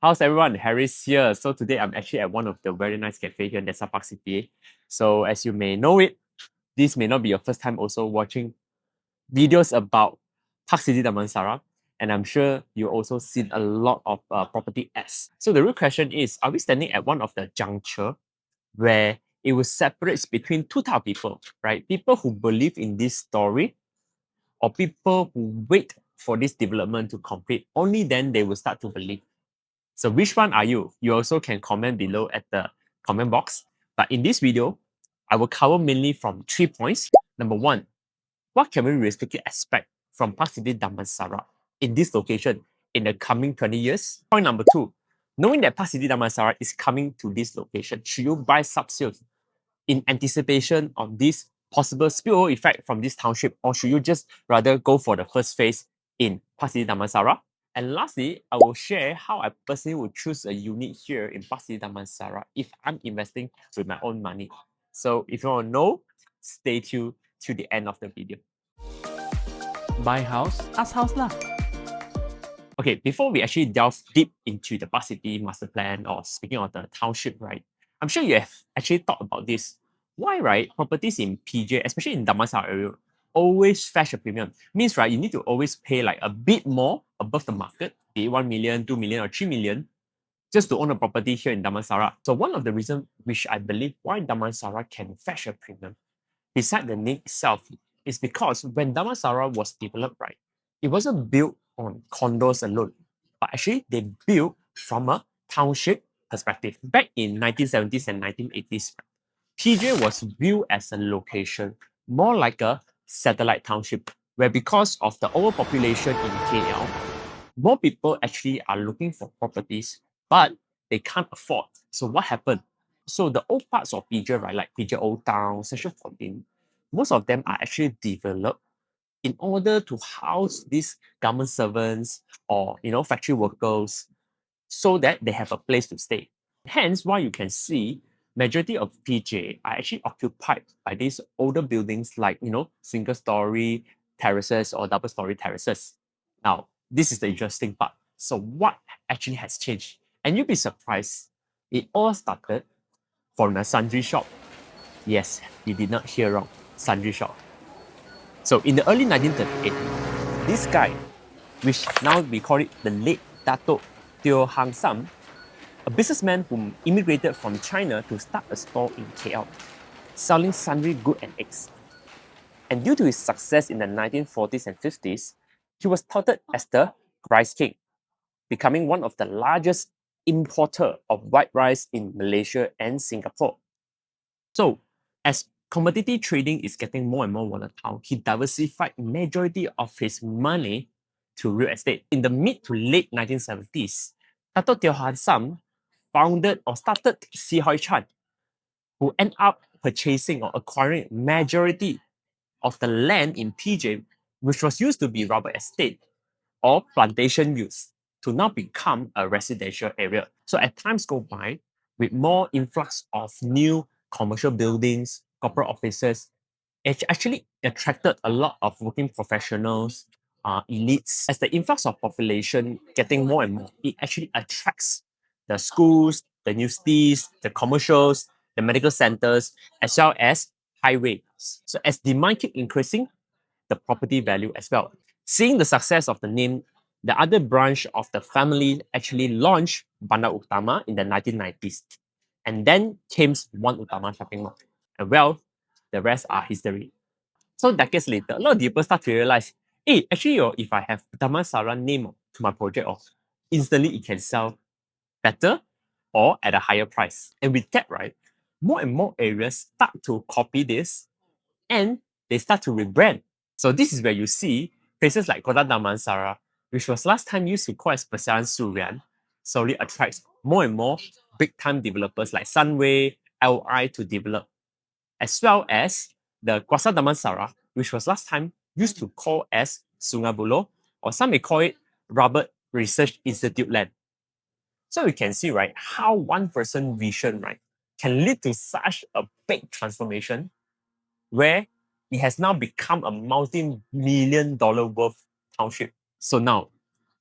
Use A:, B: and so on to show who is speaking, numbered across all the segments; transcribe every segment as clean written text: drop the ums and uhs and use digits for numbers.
A: How's everyone? Harris here. So today I'm actually at one of the very nice cafe here in DESAPARK City. So as you may know it, this may not be your first time also watching videos about ParkCity Damansara. And I'm sure you also seen a lot of property ads. So the real question is, are we standing at one of the juncture where it will separate between two type of people, right? People who believe in this story or people who wait for this development to complete. Only then they will start to believe. So which one are you? You also can comment below at the comment box. But in this video, I will cover mainly from 3 points. Number one, what can we realistically expect from ParkCity Damansara in this location in the coming 20 years? Point number two, knowing that ParkCity Damansara is coming to this location, should you buy Subsales in anticipation of this possible spillover effect from this township, or should you just rather go for the first phase in ParkCity Damansara? And lastly, I will share how I personally would choose a unit here in ParkCity Damansara if I'm investing with my own money. So if you want to know, stay tuned to the end of the video.
B: Buy house, ask house lah.
A: Okay, before we actually delve deep into the ParkCity master plan or speaking of the township, right? I'm sure you have actually thought about this. Why, right? Properties in PJ, especially in Damansara area, always fetch a premium. Means, right, you need to always pay like a bit more above the market, be it 1 million, 2 million, or 3 million, just to own a property here in Damansara. So one of the reasons which I believe why Damansara can fetch a premium, beside the name itself, is because when Damansara was developed, right, it wasn't built on condos alone, but actually they built from a township perspective. Back in 1970s and 1980s, PJ was viewed as a location, more like a satellite township, where because of the overpopulation in KL, more people actually are looking for properties, but they can't afford. So what happened? So the old parts of PJ, right, like PJ Old Town, Central 14, most of them are actually developed in order to house these government servants or factory workers so that they have a place to stay. Hence, why you can see majority of PJ are actually occupied by these older buildings like single story terraces or double story terraces. Now, this is the interesting part. So what actually has changed? And you'll be surprised. It all started from a sundry shop. Yes, you did not hear wrong. Sundry shop. So in the early 1938, this guy, which now we call it the late Dato Teo Hang Sam, a businessman who immigrated from China to start a store in KL, selling sundry goods and eggs. And due to his success in the 1940s and 50s, he was touted as the rice king, becoming one of the largest importer of white rice in Malaysia and Singapore. So, as commodity trading is getting more and more volatile, he diversified majority of his money to real estate. In the mid to late 1970s, Dato Teo Han Sam founded or started Si Hoi Chan, who ended up purchasing or acquiring majority of the land in PJ, which was used to be rubber estate or plantation use, to now become a residential area. So as times go by, with more influx of new commercial buildings, corporate offices, it actually attracted a lot of working professionals, elites. As the influx of population getting more and more, it actually attracts the schools, the universities, the commercials, the medical centers, as well as highways. So as demand keep increasing, the property value as well. Seeing the success of the name, the other branch of the family actually launched Bandar Utama in the 1990s. And then came One Utama shopping mall. And well, the rest are history. So decades later, a lot of people start to realize, hey, actually, if I have Damansara name to my project, instantly it can sell better or at a higher price. And with that, right, more and more areas start to copy this and they start to rebrand. So this is where you see places like Kota Damansara, which was last time used to call as Persian Surian, slowly attracts more and more big-time developers like Sunway, LI to develop, as well as the Kota Damansara, which was last time used to call as Sungai Buloh, or some may call it Robert Research Institute land. So you can see, right, how one person vision, right, can lead to such a big transformation where it has now become a multi-million dollar worth township. So now,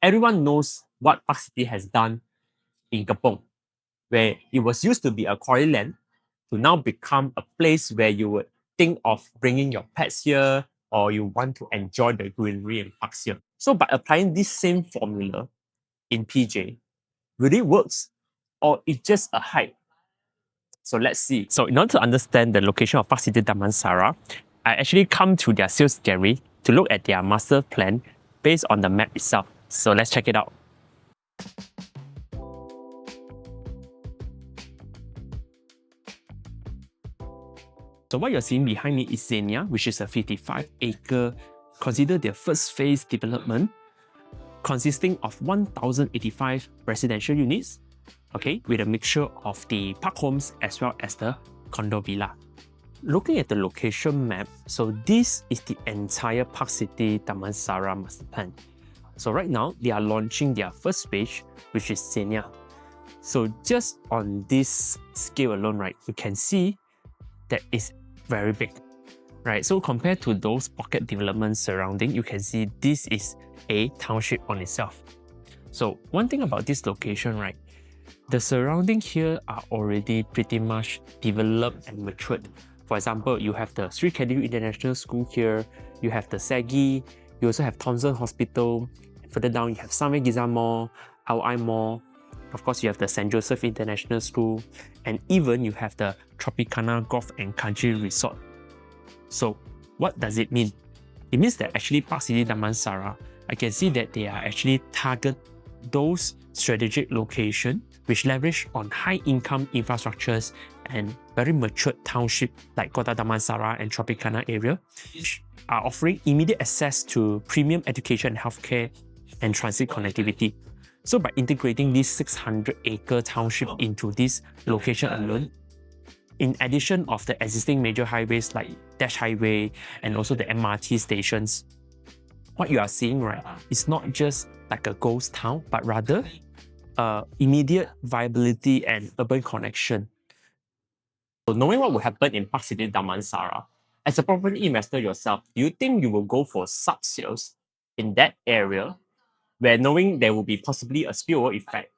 A: everyone knows what ParkCity has done in Kapong, where it was used to be a quarry land to now become a place where you would think of bringing your pets here or you want to enjoy the greenery and parks here. So by applying this same formula in PJ, will it works or it's just a hype? So let's see. So in order to understand the location of ParkCity Damansara, I actually come to their sales gallery to look at their master plan based on the map itself. So let's check it out. So what you're seeing behind me is Zenia, which is a 55-acre, considered their first phase development, consisting of 1,085 residential units, okay, with a mixture of the ParkHomes as well as the CondoVilla. Looking at the location map, so this is the entire ParkCity Damansara master plan. So right now, they are launching their first phase, which is Zenia. So just on this scale alone, right, you can see that it's very big, right? So compared to those pocket developments surrounding, you can see this is a township on itself. So one thing about this location, right, the surrounding here are already pretty much developed and matured. For example, you have the Sri Khedivil International School here, you have the SAGI, you also have Thomson Hospital, further down you have Sunway Giza Mall, IOI Mall, of course you have the St. Joseph International School, and even you have the Tropicana Golf and Country Resort. So what does it mean? It means that actually ParkCity Damansara, I can see that they are actually target those strategic locations which leverage on high income infrastructures and very matured township like Kota Damansara and Tropicana area, which are offering immediate access to premium education, healthcare, and transit connectivity. So by integrating this 600-acre township into this location alone, in addition of the existing major highways like Dash Highway and also the MRT stations, what you are seeing, right, is not just like a ghost town, but rather immediate viability and urban connection. So knowing what will happen in ParkCity Damansara, as a property investor yourself, do you think you will go for subsales in that area where knowing there will be possibly a spillover effect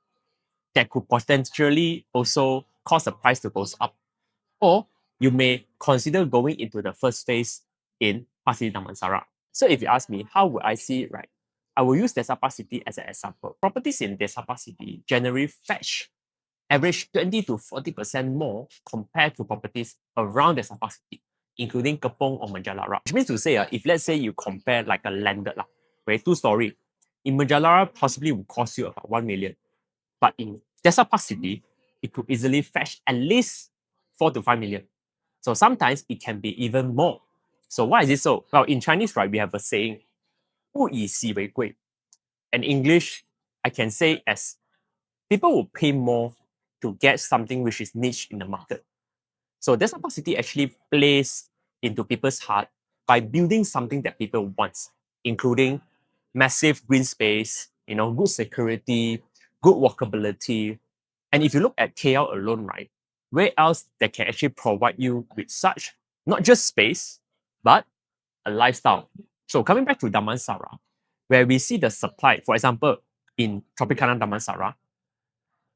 A: that could potentially also cause the price to go up? Or you may consider going into the first phase in ParkCity Damansara. So if you ask me, how would I see it, right? I will use DESAPARK City as an example. Properties in DESAPARK City generally fetch average 20 to 40% more compared to properties around DESAPARK City, including Kepong or Majalara. Which means to say, if let's say you compare like a landed, where 2-story, in Majalara possibly would cost you about 1 million. But in DESAPARK City, it could easily fetch at least 4 to 5 million. So sometimes it can be even more. So why is it so? Well, in Chinese, right, we have a saying, 物以稀为贵. In English, I can say as people will pay more to get something which is niche in the market. So DESAPARK City actually plays into people's heart by building something that people want, including massive green space, good security, good walkability. And if you look at KL alone, right, where else that can actually provide you with such not just space, but a lifestyle? So coming back to Damansara, where we see the supply, for example, in Tropicana Damansara,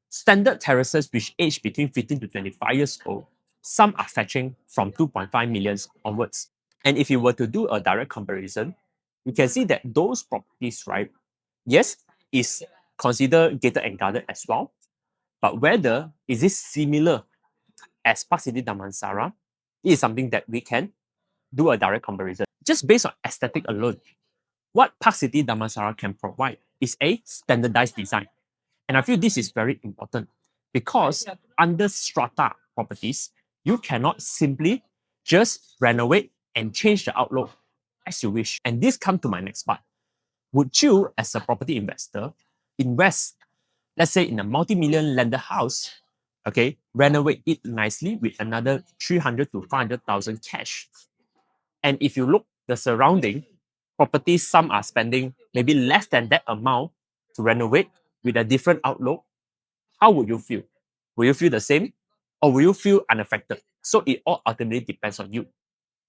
A: standard terraces which age between 15 to 25 years old, some are fetching from 2.5 million onwards. And if you were to do a direct comparison, you can see that those properties, right, yes, is considered gated and guarded as well. But whether is this similar as ParkCity Damansara, it is something that we can do a direct comparison. Just based on aesthetic alone, what ParkCity Damansara can provide is a standardized design. And I feel this is very important because under strata properties, you cannot simply just renovate and change the outlook as you wish. And this comes to my next part. Would you, as a property investor, invest, let's say, in a multi-million landed house, okay, renovate it nicely with another 300 to 500,000 cash? And if you look the surrounding properties, some are spending maybe less than that amount to renovate with a different outlook. How would you feel? Will you feel the same or will you feel unaffected? So it all ultimately depends on you.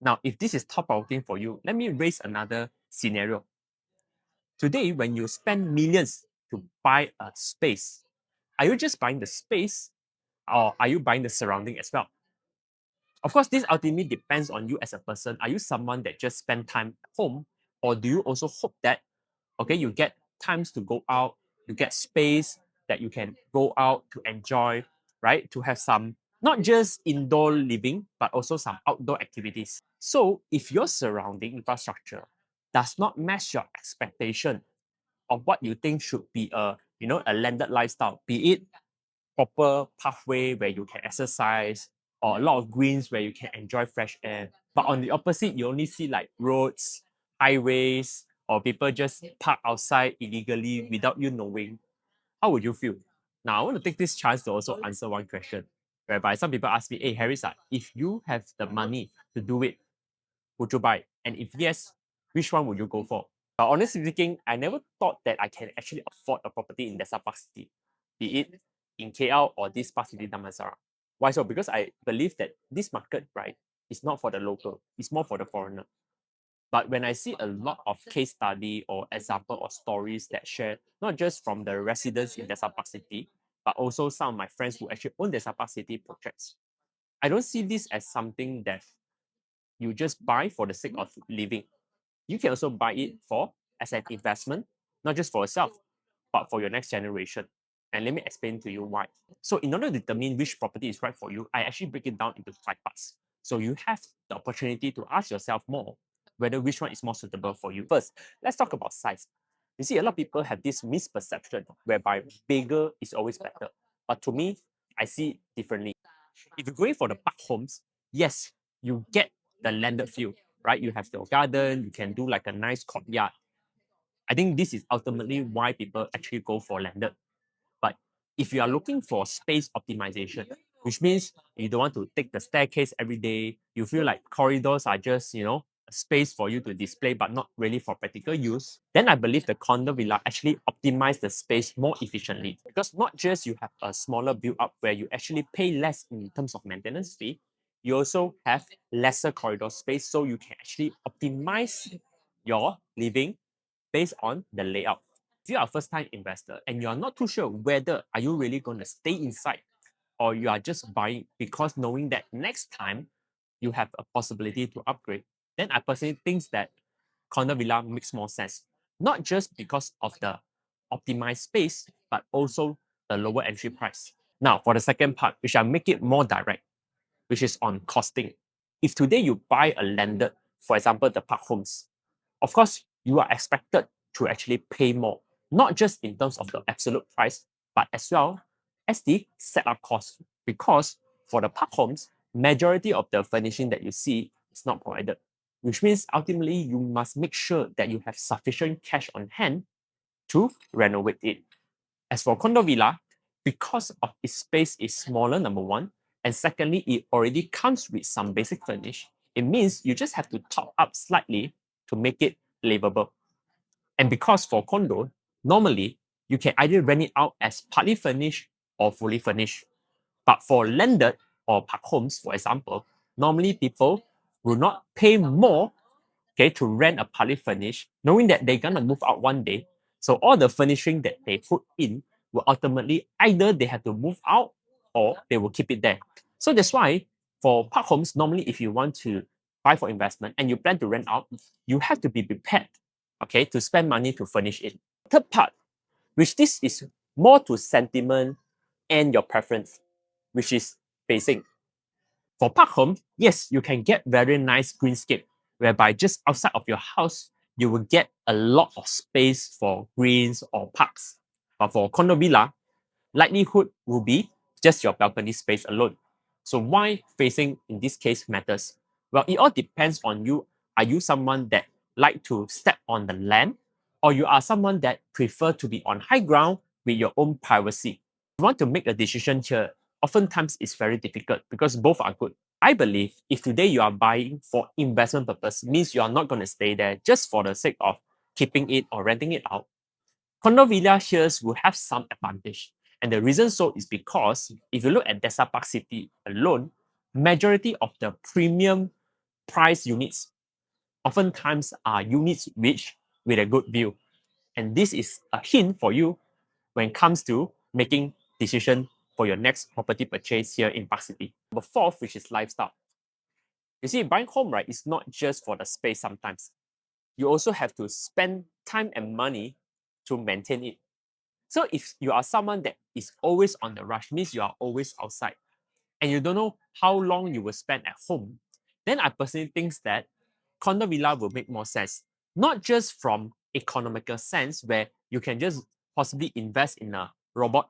A: Now, if this is top provoking for you, let me raise another scenario. Today, when you spend millions to buy a space, Are you just buying the space or are you buying the surrounding as well? Of course, this ultimately depends on you as a person. Are you someone that just spend time at home, or do you also hope that okay, you get times to go out, you get space that you can go out to enjoy, right? To have some not just indoor living, but also some outdoor activities. So if your surrounding infrastructure does not match your expectation of what you think should be a a landed lifestyle, be it proper pathway where you can exercise or a lot of greens where you can enjoy fresh air. But on the opposite, you only see like roads, highways, or people just park outside illegally without you knowing. How would you feel? Now, I want to take this chance to also answer one question, whereby some people ask me, hey, Harris, if you have the money to do it, would you buy? And if yes, which one would you go for? But honestly speaking, I never thought that I can actually afford a property in DESAPARK City, be it in KL or this ParkCity Damansara. Why so? Because I believe that this market, right, is not for the local, it's more for the foreigner. But when I see a lot of case study or example or stories that share, not just from the residents in DESAPARK City, but also some of my friends who actually own DESAPARK City projects, I don't see this as something that you just buy for the sake of living. You can also buy it for as an investment, not just for yourself, but for your next generation. And let me explain to you why. So, in order to determine which property is right for you, I actually break it down into 5 parts. So, you have the opportunity to ask yourself more whether which one is more suitable for you. First, let's talk about size. You see, a lot of people have this misperception whereby bigger is always better. But to me, I see it differently. If you're going for the park homes, yes, you get the landed feel, right? You have your garden, you can do like a nice courtyard. I think this is ultimately why people actually go for landed. But if you are looking for space optimization, which means you don't want to take the staircase every day, you feel like corridors are just, a space for you to display, but not really for practical use, then I believe the condo villa actually optimize the space more efficiently. Because not just you have a smaller build up where you actually pay less in terms of maintenance fee, you also have lesser corridor space, so you can actually optimize your living based on the layout. If you are a first time investor and you are not too sure whether are you really going to stay inside or you are just buying because knowing that next time you have a possibility to upgrade, then I personally think that condo villa makes more sense. Not just because of the optimized space, but also the lower entry price. Now, for the second part, which I make it more direct, which is on costing. If today you buy a landed, for example, the park homes, of course, you are expected to actually pay more, not just in terms of the absolute price, but as well as the setup cost. Because for the park homes, majority of the furnishing that you see is not provided, which means ultimately you must make sure that you have sufficient cash on hand to renovate it. As for condo villa, because of its space is smaller, number one, and secondly, it already comes with some basic furnish. It means you just have to top up slightly to make it livable. And because for condo, normally you can either rent it out as partly furnished or fully furnished. But for landed or park homes, for example, normally people will not pay more, okay, to rent a partly furnished, knowing that they're gonna move out one day. So all the furnishing that they put in will ultimately either they have to move out or they will keep it there. So that's why for park homes, normally if you want to buy for investment and you plan to rent out, you have to be prepared, okay, to spend money to furnish it. Third part, which this is more to sentiment and your preference, which is facing. For park home, yes, you can get very nice greenscape, whereby just outside of your house, you will get a lot of space for greens or parks. But for condo villa, likelihood will be just your balcony space alone. So why facing in this case matters? Well, it all depends on you. Are you someone that like to step on the land, or you are someone that prefer to be on high ground with your own privacy? If you want to make a decision here, oftentimes it's very difficult because both are good. I believe if today you are buying for investment purpose, means you are not going to stay there just for the sake of keeping it or renting it out. Condo villa here will have some advantage. And the reason so is because if you look at DESAPARK City alone, majority of the premium price units oftentimes are units which with a good view. And this is a hint for you when it comes to making decision for your next property purchase here in Park City. Number fourth, which is lifestyle. You see, buying home, right, is not just for the space sometimes. You also have to spend time and money to maintain it. So if you are someone that is always on the rush, means you are always outside, and you don't know how long you will spend at home, then I personally think that condo villa will make more sense. Not just from economical sense, where you can just possibly invest in a robot,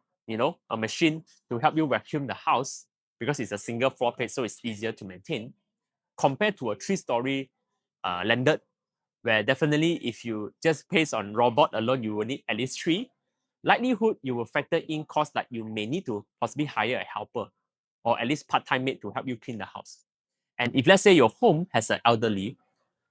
A: a machine to help you vacuum the house because it's a single floor plate, so it's easier to maintain, compared to a three-story landed, where definitely if you just based on robot alone, you will need at least three. Likelihood you will factor in costs like you may need to possibly hire a helper or at least part-time maid to help you clean the house. And if let's say your home has an elderly,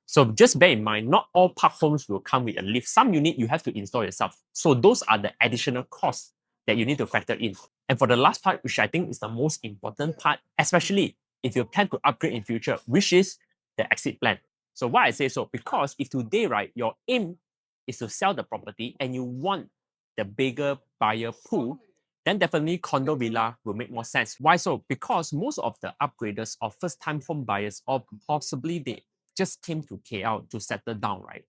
A: so just bear in mind, not all park homes will come with a lift. Some unit you have to install yourself. So those are the additional costs that you need to factor in. And for the last part, which I think is the most important part, especially if you plan to upgrade in future, which is the exit plan. So why I say so? Because if today, right, your aim is to sell the property and you want the bigger buyer pool, then definitely condo villa will make more sense. Why so? Because most of the upgraders or first-time home buyers, or possibly they just came to KL to settle down, right?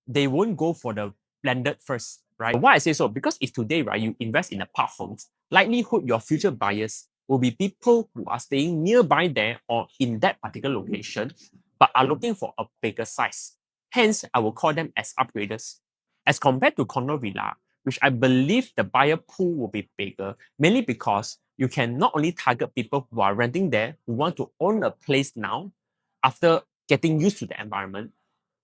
A: They won't go for the blended first, right? Why I say so? Because if today, right, you invest in a park homes, likelihood your future buyers will be people who are staying nearby there or in that particular location, but are looking for a bigger size. Hence, I will call them as upgraders. As compared to condo villa, which I believe the buyer pool will be bigger, mainly because you can not only target people who are renting there, who want to own a place now after getting used to the environment,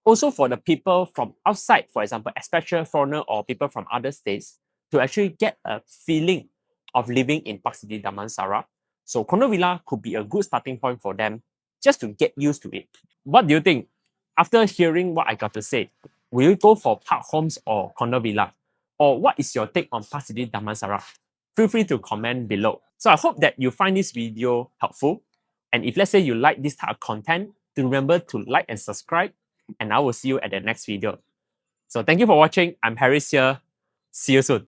A: also for the people from outside, for example, especially foreigner or people from other states, to actually get a feeling of living in ParkCity Damansara. So condo villa could be a good starting point for them just to get used to it. What do you think? After hearing what I got to say, will you go for park homes or condo villa? Or what is your take on ParkCity Damansara? Feel free to comment below. So I hope that you find this video helpful. And if let's say you like this type of content, to remember to like and subscribe, and I will see you at the next video. So thank you for watching. I'm Harris here. See you soon.